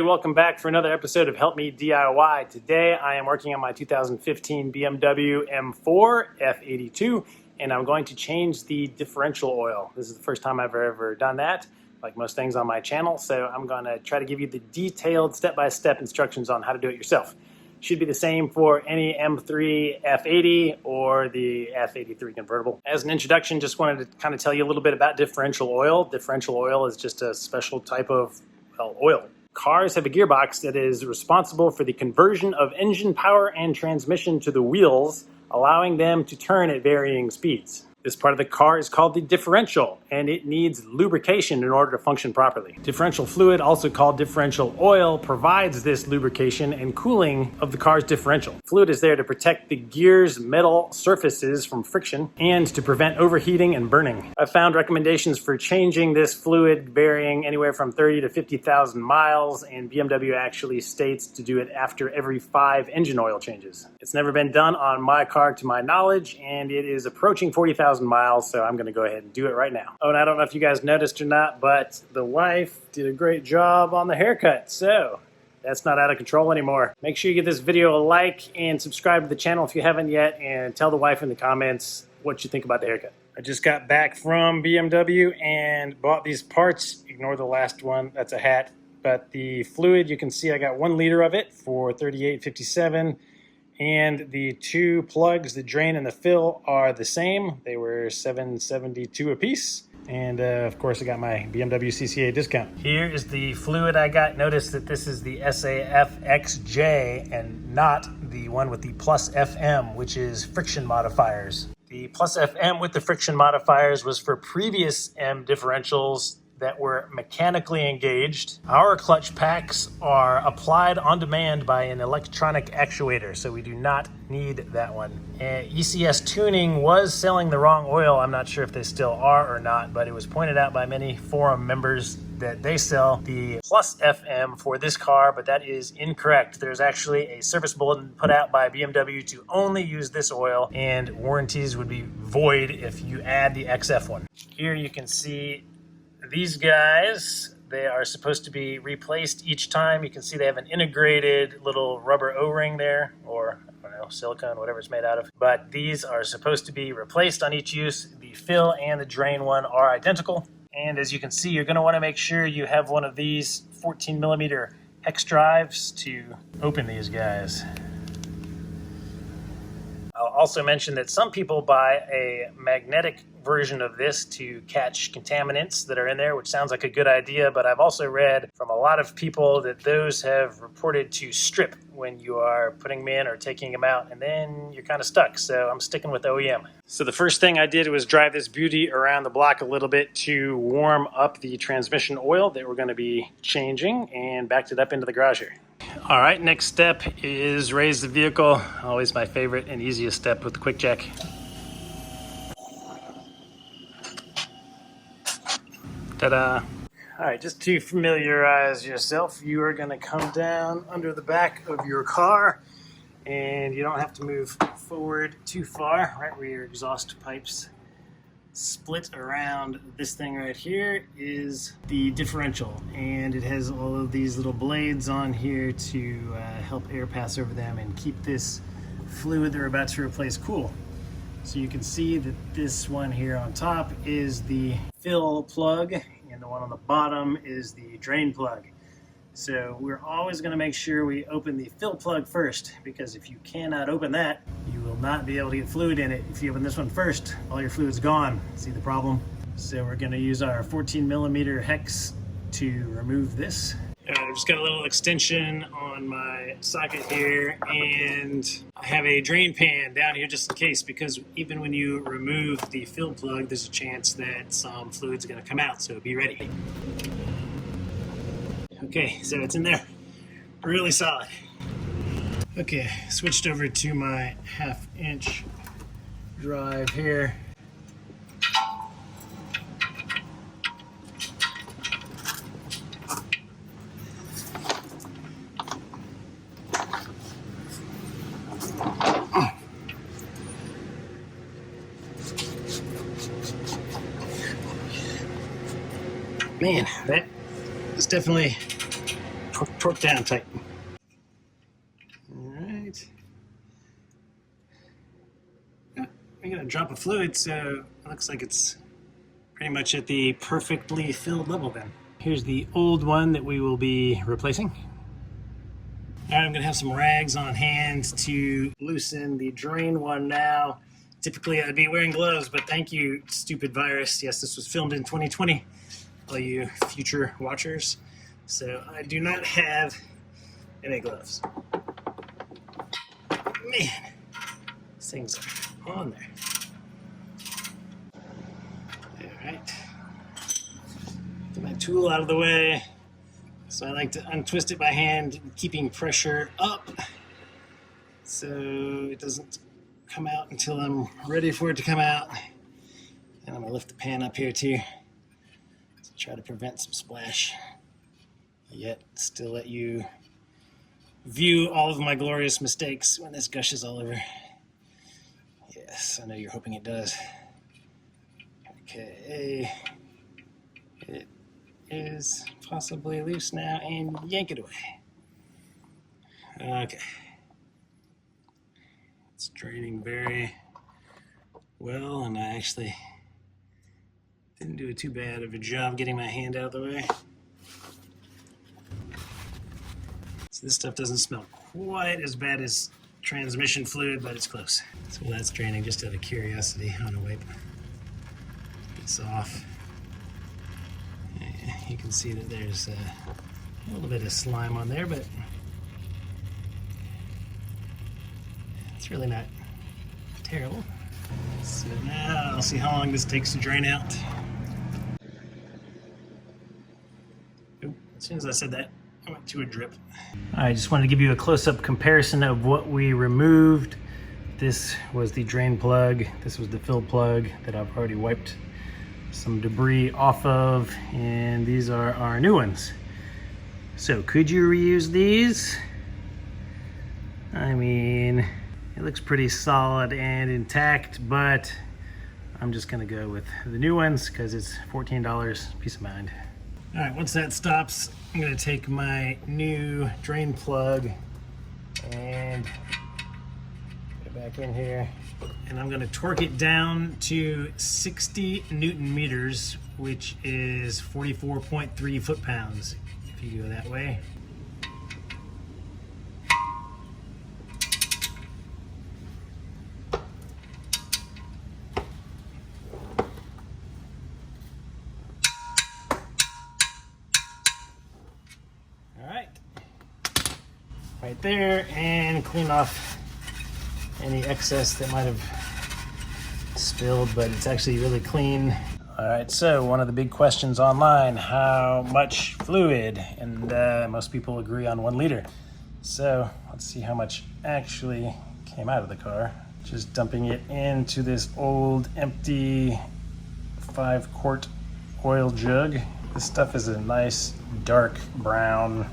welcome back for another episode of Help Me DIY. Today I am working on my 2015 BMW M3 F82 and I'm going to change the differential oil. This is the first time I've ever done that, like most things on my channel, so I'm going to try to give you the detailed step-by-step instructions on how to do it yourself. Should be the same for any M3 F80 or the F83 convertible. As an introduction, just wanted to kind of tell you a little bit about differential oil. Differential oil is just a special type of oil. Cars have a gearbox that is responsible for the conversion of engine power and transmission to the wheels, allowing them to turn at varying speeds. This part of the car is called the differential, and it needs lubrication in order to function properly. Differential fluid, also called differential oil, provides this lubrication and cooling of the car's differential. Fluid is there to protect the gear's metal surfaces from friction and to prevent overheating and burning. I've found recommendations for changing this fluid varying anywhere from 30 to 50,000 miles, and BMW actually states to do it after every 5 engine oil changes. It's never been done on my car to my knowledge, and it is approaching 40,000 miles, so I'm going to go ahead and do it right now. Oh, and I don't know if you guys noticed or not, but the wife did a great job on the haircut, so that's not out of control anymore. Make sure you give this video a like and subscribe to the channel if you haven't yet, and tell the wife in the comments what you think about the haircut. I just got back from BMW and bought these parts. Ignore the last one, that's a hat. But the fluid, you can see I got 1 liter of it for $38.57. And the 2 plugs, the drain and the fill, are the same. They were $7.72 a piece. And of course I got my BMW CCA discount. Here is the fluid I got. Notice that this is the SAF-XJ and not the one with the plus FM, which is friction modifiers. The plus FM with the friction modifiers was for previous M differentials that were mechanically engaged. Our clutch packs are applied on demand by an electronic actuator, so we do not need that one. ECS Tuning was selling the wrong oil. I'm not sure if they still are or not, but it was pointed out by many forum members that they sell the plus FM for this car, but that is incorrect. There's actually a service bulletin put out by BMW to only use this oil, and warranties would be void if you add the XF one. Here you can see these guys, they are supposed to be replaced each time. You can see they have an integrated little rubber O-ring there, or I don't know, silicone, whatever it's made out of. But these are supposed to be replaced on each use. The fill and the drain one are identical. And as you can see, you're going to want to make sure you have one of these 14mm hex drives to open these guys. I'll also mention that some people buy a magnetic version of this to catch contaminants that are in there, which sounds like a good idea, but I've also read from a lot of people that those have reported to strip when you are putting them in or taking them out, and then you're kind of stuck, so I'm sticking with OEM. So the first thing I did was drive this beauty around the block a little bit to warm up the transmission oil that we're going to be changing, and backed it up into the garage here. All right, next step is raise the vehicle. Always my favorite and easiest step with the QuickJack. Ta-da! All right, just to familiarize yourself, you are going to come down under the back of your car, and you don't have to move forward too far, right where your exhaust pipes split around. This thing right here is the differential, and it has all of these little blades on here to help air pass over them and keep this fluid they're about to replace cool. So you can see that this one here on top is the fill plug, and the one on the bottom is the drain plug. So we're always going to make sure we open the fill plug first, because if you cannot open that, you will not be able to get fluid in it. If you open this one first, all your fluid's gone. See the problem? So we're going to use our 14mm hex to remove this. I've just got a little extension on my socket here, and I have a drain pan down here just in case, because even when you remove the fill plug, there's a chance that some fluid's going to come out, so be ready. Okay, so it's in there, really solid. Okay, switched over to my 1/2-inch drive here. Man, that is definitely torque down tight. All right. We're gonna drop a fluid, so it looks like it's pretty much at the perfectly filled level then. Here's the old one that we will be replacing. All right, I'm gonna have some rags on hand to loosen the drain one now. Typically I'd be wearing gloves, but thank you, stupid virus. Yes, this was filmed in 2020, all you future watchers. So I do not have any gloves. Man, these things are on there. All right, get my tool out of the way. So I like to untwist it by hand, keeping pressure up so it doesn't come out until I'm ready for it to come out. And I'm gonna lift the pan up here too to try to prevent some splash, yet still let you view all of my glorious mistakes when this gushes all over. Yes, I know you're hoping it does. Okay, it is possibly loose now, and yank it away. Okay, it's draining very well, and I actually didn't do too bad of a job getting my hand out of the way. So this stuff doesn't smell quite as bad as transmission fluid, but it's close. So that's draining just out of curiosity on a wipe. It's off. You can see that there's a little bit of slime on there, but it's really not terrible. So now I'll see how long this takes to drain out. Oop, as soon as I said that, I went to a drip. I just wanted to give you a close-up comparison of what we removed. This was the drain plug. This was the fill plug that I've already wiped some debris off of, and these are our new ones. So could you reuse these? I mean, it looks pretty solid and intact, but I'm just gonna go with the new ones because it's $14, peace of mind. All right, once that stops, I'm gonna take my new drain plug and get back in here, and I'm gonna torque it down to 60 Newton meters, which is 44.3 foot-pounds, if you go that way. Right there, and clean off any excess that might have spilled, but it's actually really clean. All right, so one of the big questions online, how much fluid? And most people agree on 1 liter. So let's see how much actually came out of the car. Just dumping it into this old empty 5-quart oil jug. This stuff is a nice dark brown.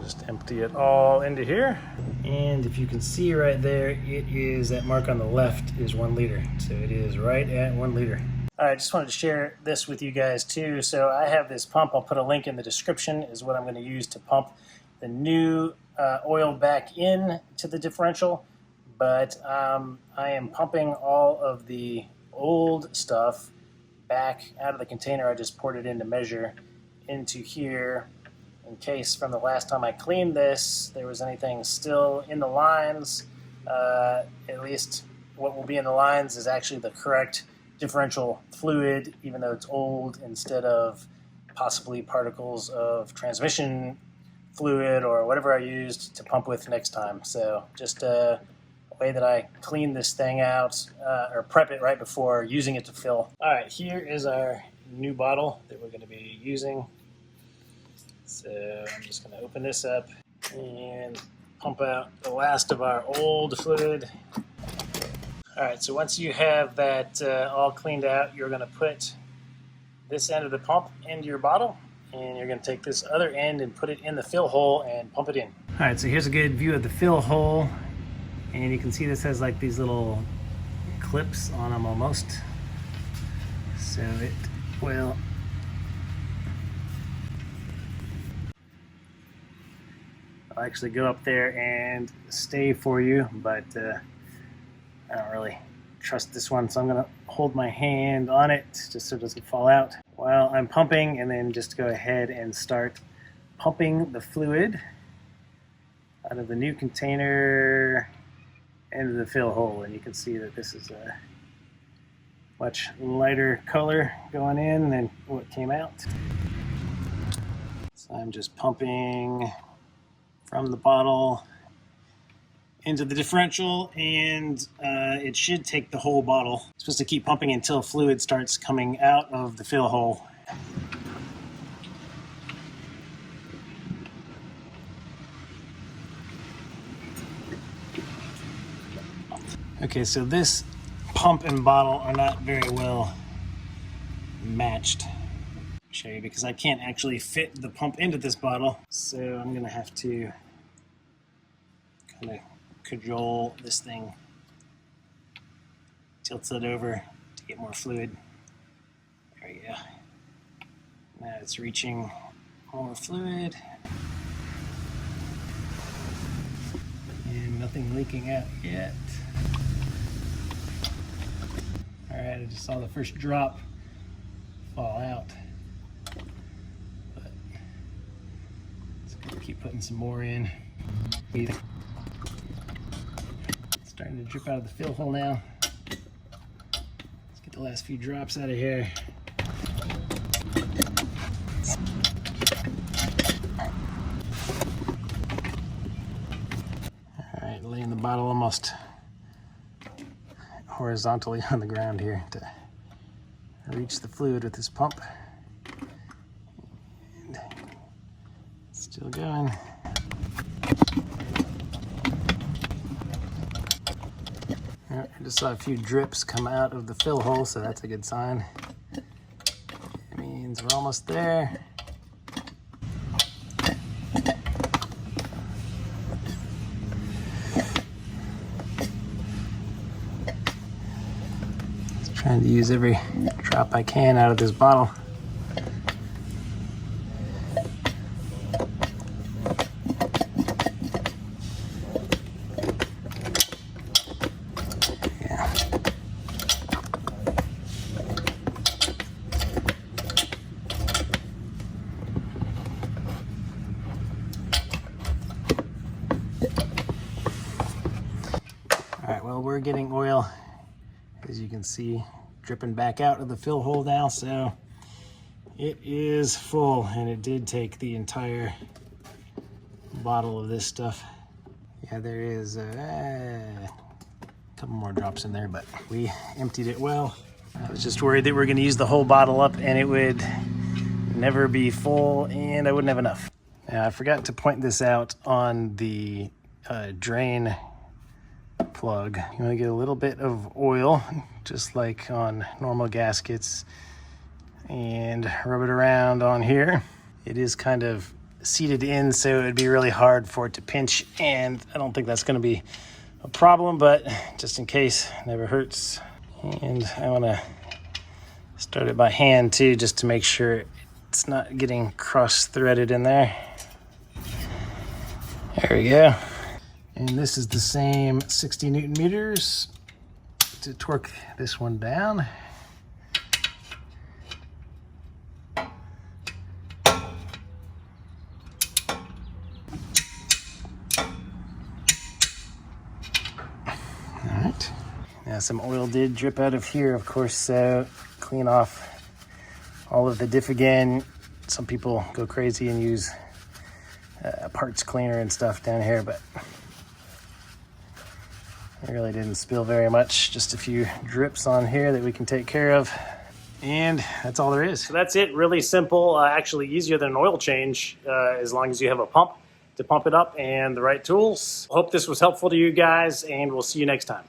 Just empty it all into here. And if you can see right there, it is, that mark on the left is 1 liter. So it is right at 1 liter. All right, just wanted to share this with you guys too. So I have this pump, I'll put a link in the description, is what I'm gonna use to pump the new oil back in to the differential. But I am pumping all of the old stuff back out of the container. I just poured it in to measure into here, in case from the last time I cleaned this, there was anything still in the lines. At least what will be in the lines is actually the correct differential fluid, even though it's old, instead of possibly particles of transmission fluid or whatever I used to pump with next time. So just a way that I clean this thing out, or prep it right before using it to fill. All right, here is our new bottle that we're gonna be using. So I'm just going to open this up and pump out the last of our old fluid. All right, so once you have that all cleaned out, you're going to put this end of the pump into your bottle, and you're going to take this other end and put it in the fill hole and pump it in. All right, so here's a good view of the fill hole, and you can see this has like these little clips on them almost. So it will I'll actually go up there and stay for you, but I don't really trust this one, so I'm going to hold my hand on it just so it doesn't fall out while I'm pumping, and then just go ahead and start pumping the fluid out of the new container into the fill hole. And you can see that this is a much lighter color going in than what came out. So I'm just pumping from the bottle into the differential, and it should take the whole bottle. It's supposed to keep pumping until fluid starts coming out of the fill hole. Okay, so this pump and bottle are not very well matched. I'll show you, because I can't actually fit the pump into this bottle, so I'm gonna have to kind of cajole this thing, tilt it over to get more fluid. There we go. Now it's reaching more fluid. And nothing leaking out yet. Alright, I just saw the first drop fall out. But it's gonna keep putting some more in. It's starting to drip out of the fill hole now. Let's get the last few drops out of here. Alright, laying the bottle almost horizontally on the ground here to reach the fluid with this pump. And still going. I just saw a few drips come out of the fill hole, so that's a good sign. It means we're almost there. Just trying to use every drop I can out of this bottle. Alright, well, we're getting oil, as you can see, dripping back out of the fill hole now, so it is full, and it did take the entire bottle of this stuff. Yeah, there is a couple more drops in there, but we emptied it well. I was just worried that we were going to use the whole bottle up and it would never be full and I wouldn't have enough. Now, I forgot to point this out on the drain plug. You want to get a little bit of oil, just like on normal gaskets, and rub it around on here. It is kind of seated in, so it would be really hard for it to pinch, and I don't think that's going to be a problem, but just in case, never hurts. And I want to start it by hand too, just to make sure it's not getting cross-threaded in there. There we go. And this is the same 60 Newton meters to torque this one down. Alright. Now some oil did drip out of here, of course, so clean off all of the diff again. Some people go crazy and use parts cleaner and stuff down here, but it really didn't spill very much. Just a few drips on here that we can take care of. And that's all there is. So that's it. Really simple, actually easier than an oil change, as long as you have a pump to pump it up and the right tools. Hope this was helpful to you guys, and we'll see you next time.